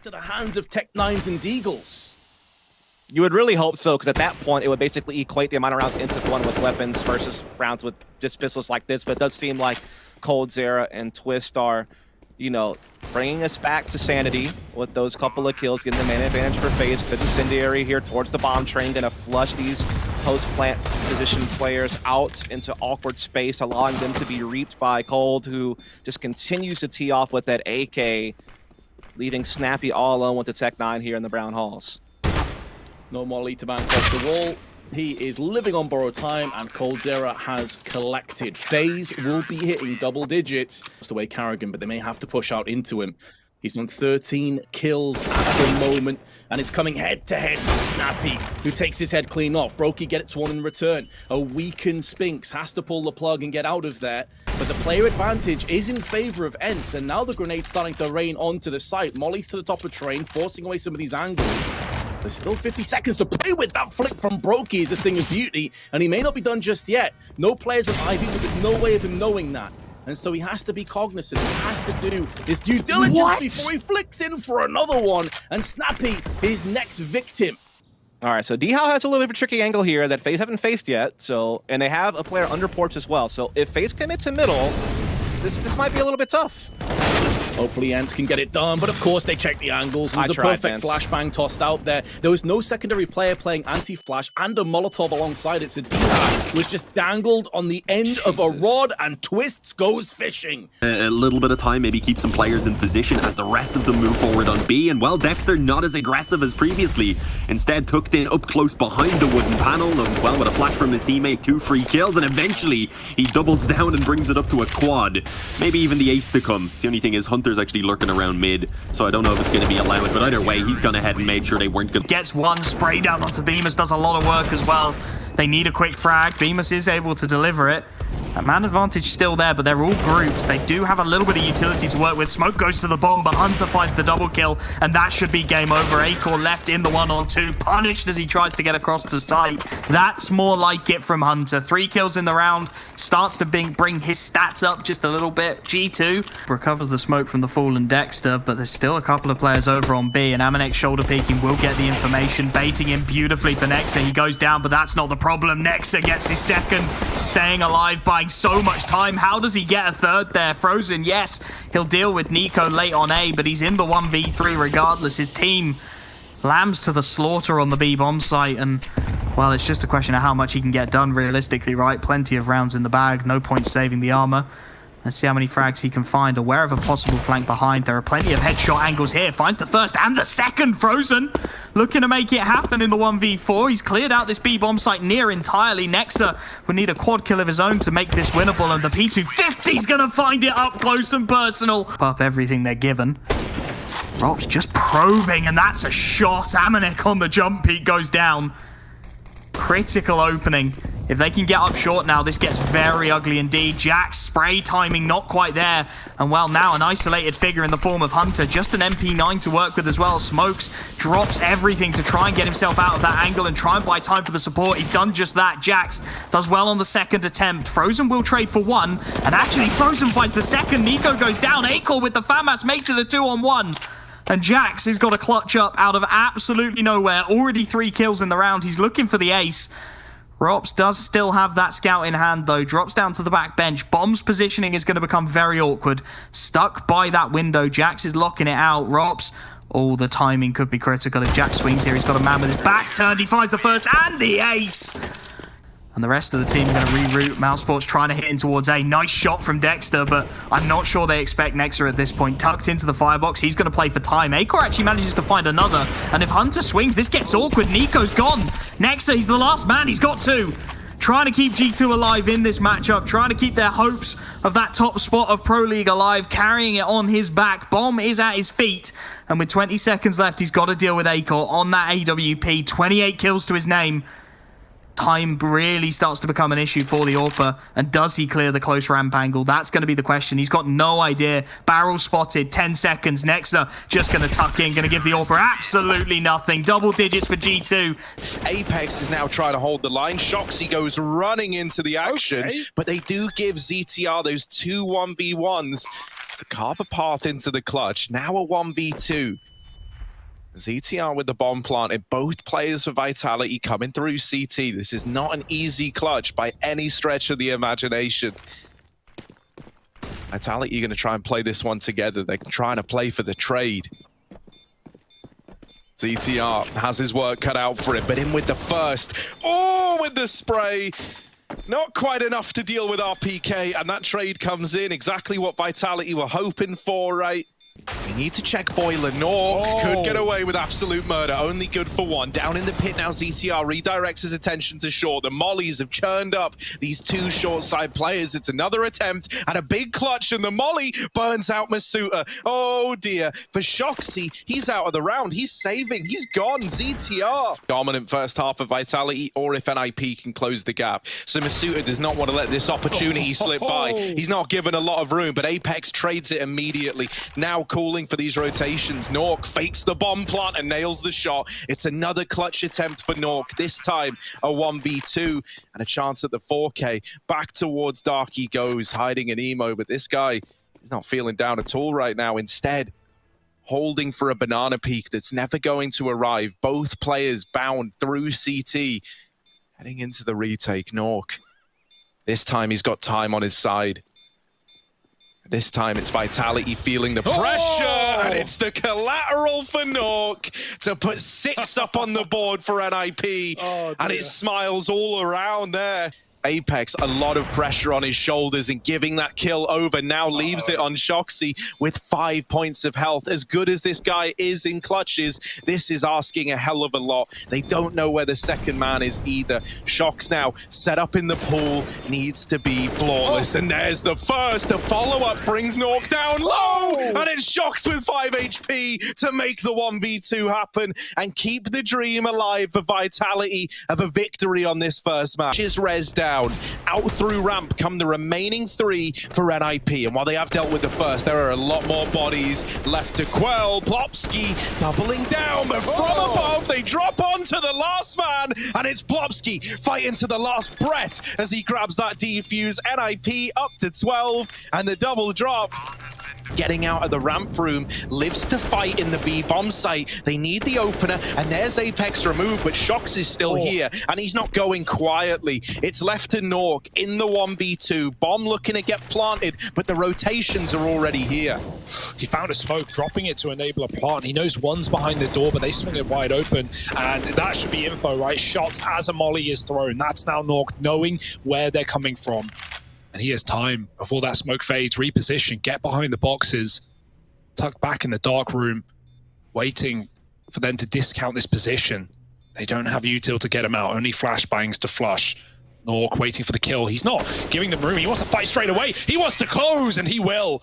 to the hands of Tech9s and Deagles. You would really hope so, because at that point, it would basically equate the amount of rounds Ence won with weapons versus rounds with just pistols like this. But it does seem like coldzera and Twist are, you know, bringing us back to sanity with those couple of kills, getting the man advantage for FaZe. Fifth incendiary here towards the bomb train, gonna flush these post-plant position players out into awkward space, allowing them to be reaped by Cold, who just continues to tee off with that AK, leaving Snappy all alone with the Tech9 here in the Brown Halls. No more Lita Bank off the wall. He is living on borrowed time, and coldzera has collected. FaZe will be hitting double digits. That's the way Karrigan, but they may have to push out into him. He's on 13 kills at the moment, and it's coming head-to-head with Snappy, who takes his head clean off. Brokey gets one in return. A weakened Spinks has to pull the plug and get out of there. But the player advantage is in favor of Ence, and now the grenade's starting to rain onto the site. Molly's to the top of train, forcing away some of these angles. There's still 50 seconds to play with. That flick from Brokey is a thing of beauty, and he may not be done just yet. No players have ID, but there's no way of him knowing that. And so he has to be cognizant. He has to do his due diligence before he flicks in for another one. And Snappy, his next victim. All right, so D-How has a little bit of a tricky angle here that FaZe haven't faced yet. So, and they have a player under porch as well. So if FaZe commits to middle, this might be a little bit tough. Hopefully Ence can get it done, but of course they check the angles. There's a perfect flashbang tossed out there. There was no secondary player playing anti-flash and a Molotov alongside it, so D-How was just dangled on the end of a rod, and Twists goes fishing. A little bit of time, maybe keep some players in position as the rest of them move forward on B, and well, degster not as aggressive as previously. Instead tucked in up close behind the wooden panel, and well, with a flash from his teammate, 2 free kills, and eventually he doubles down and brings it up to a quad. Maybe even the ace to come. The only thing is Hunter's actually lurking around mid, so I don't know if it's going to be allowed, but either way, he's gone ahead and made sure they weren't going to... Gets one spray down onto Bemis, does a lot of work as well. They need a quick frag. Bemis is able to deliver it. That man advantage still there, but they're all groups. They do have a little bit of utility to work with. Smoke goes to the bomb, but Hunter finds the double kill, and that should be game over. Acor left in the 1-on-2, punished as he tries to get across to site. That's more like it from Hunter. 3 kills in the round, starts to bring his stats up just a little bit. G2 recovers the smoke from the fallen degster, but there's still a couple of players over on B, and amanek shoulder peeking will get the information, baiting him beautifully for Nexa. He goes down, but that's not the problem. Nexa gets his second, staying alive, buying so much time. How does he get a third there? frozeN, yes, he'll deal with niko late on A, but he's in the 1v3 regardless. His team lambs to the slaughter on the B bomb site, and well, it's just a question of how much he can get done realistically, right? Plenty of rounds in the bag, no point saving the armor. Let's see how many frags he can find, aware of a possible flank behind. There are plenty of headshot angles here. Finds the first and the second. frozeN looking to make it happen in the 1v4. He's cleared out this B-bomb site near entirely. Nexa would need a quad kill of his own to make this winnable, and the P250's going to find it up close and personal. Up everything they're given. ropz just probing, and that's a shot. amanek on the jump peak goes down. Critical opening. If they can get up short now, this gets very ugly indeed. Jack's spray timing not quite there. And well, now an isolated figure in the form of Hunter. Just an MP9 to work with as well. Smokes drops everything to try and get himself out of that angle and try and buy time for the support. He's done just that. Jax does well on the second attempt. frozeN will trade for one. And actually, frozeN finds the second. niko goes down. Acor with the FAMAS makes it a 2-on-1. And Jax has got a clutch up out of absolutely nowhere. Already 3 kills in the round. He's looking for the ace. ropz does still have that scout in hand, though. Drops down to the back bench. Bomb's positioning is going to become very awkward. Stuck by that window. Jax is locking it out. ropz, oh, the timing could be critical. If Jax swings here, he's got a man with his back turned. He finds the first and the ace. And the rest of the team are going to reroute. Mousesport's trying to hit in towards A. Nice shot from degster, but I'm not sure they expect Nexa at this point. Tucked into the firebox. He's going to play for time. Acor actually manages to find another. And if Hunter swings, this gets awkward. niko's gone. Nexa, he's the last man. He's got 2. Trying to keep G2 alive in this matchup. Trying to keep their hopes of that top spot of Pro League alive. Carrying it on his back. Bomb is at his feet. And with 20 seconds left, he's got to deal with Acor on that AWP. 28 kills to his name. Time really starts to become an issue for the AWPer, and does he clear the close ramp angle? That's going to be the question. He's got no idea. Barrel spotted, 10 seconds. Nexa just going to tuck in, going to give the AWPer absolutely nothing. Double digits for G2. Apex is now trying to hold the line. shox goes running into the action, but they do give ZTR those 2 1v1s to carve a path into the clutch. Now a 1v2. ZTR with the bomb planted. Both players for Vitality coming through CT. This is not an easy clutch by any stretch of the imagination. Vitality are going to try and play this one together. They're trying to play for the trade. ZTR has his work cut out for him, but in with the first. Oh, with the spray. Not quite enough to deal with RPK, and that trade comes in. Exactly what Vitality were hoping for, right? We need to check Boiler. Nork could get away with absolute murder. Only good for one. Down in the pit now, ZTR redirects his attention to short. The mollies have churned up these two short side players. It's another attempt and a big clutch, and the molly burns out misutaaa. Oh dear. For shoxy, he's out of the round. He's saving. He's gone. ZTR. Dominant first half of Vitality, or if NIP can close the gap. So misutaaa does not want to let this opportunity slip by. He's not given a lot of room, but Apex trades it immediately. Now calling for these rotations. Nork fakes the bomb plant and nails the shot. It's another clutch attempt for Nork. This time a 1v2 and a chance at the 4K. Back towards Dark he goes, hiding an emo, but this guy is not feeling down at all right now. Instead, holding for a banana peak that's never going to arrive. Both players bound through CT. Heading into the retake, Nork. This time he's got time on his side. This time it's Vitality feeling the pressure, and it's the collateral for Nork to put 6 up on the board for NIP, and it smiles all around there. Apex, a lot of pressure on his shoulders, and giving that kill over now leaves it on shoxy with 5 points of health. As good as this guy is in clutches, this is asking a hell of a lot. They don't know where the second man is either. Shox now set up in the pool, needs to be flawless, and there's the first. The follow-up brings Nork down low, and it's Shox with 5 HP to make the 1v2 happen and keep the dream alive for Vitality of a victory on this first match. Is res down. Out through ramp come the remaining 3 for NIP, and while they have dealt with the first, there are a lot more bodies left to quell. Plopsky doubling down, but from above they drop onto the last man, and it's Plopsky fighting to the last breath as he grabs that defuse. NIP up to 12, and the double drop. Getting out of the ramp room, lives to fight in the B bomb site. They need the opener, and there's Apex removed, but Shox is still here, and he's not going quietly. It's left to Nork in the 1v2. Bomb looking to get planted, but the rotations are already here. He found a smoke, dropping it to enable a plant. He knows one's behind the door, but they swing it wide open, and that should be info, right? Shots as a molly is thrown. That's now Nork knowing where they're coming from. And he has time before that smoke fades, reposition, get behind the boxes, tuck back in the dark room, waiting for them to discount this position. They don't have util to get him out, only flashbangs to flush. Nork waiting for the kill. He's not giving them room. He wants to fight straight away. He wants to close, and he will.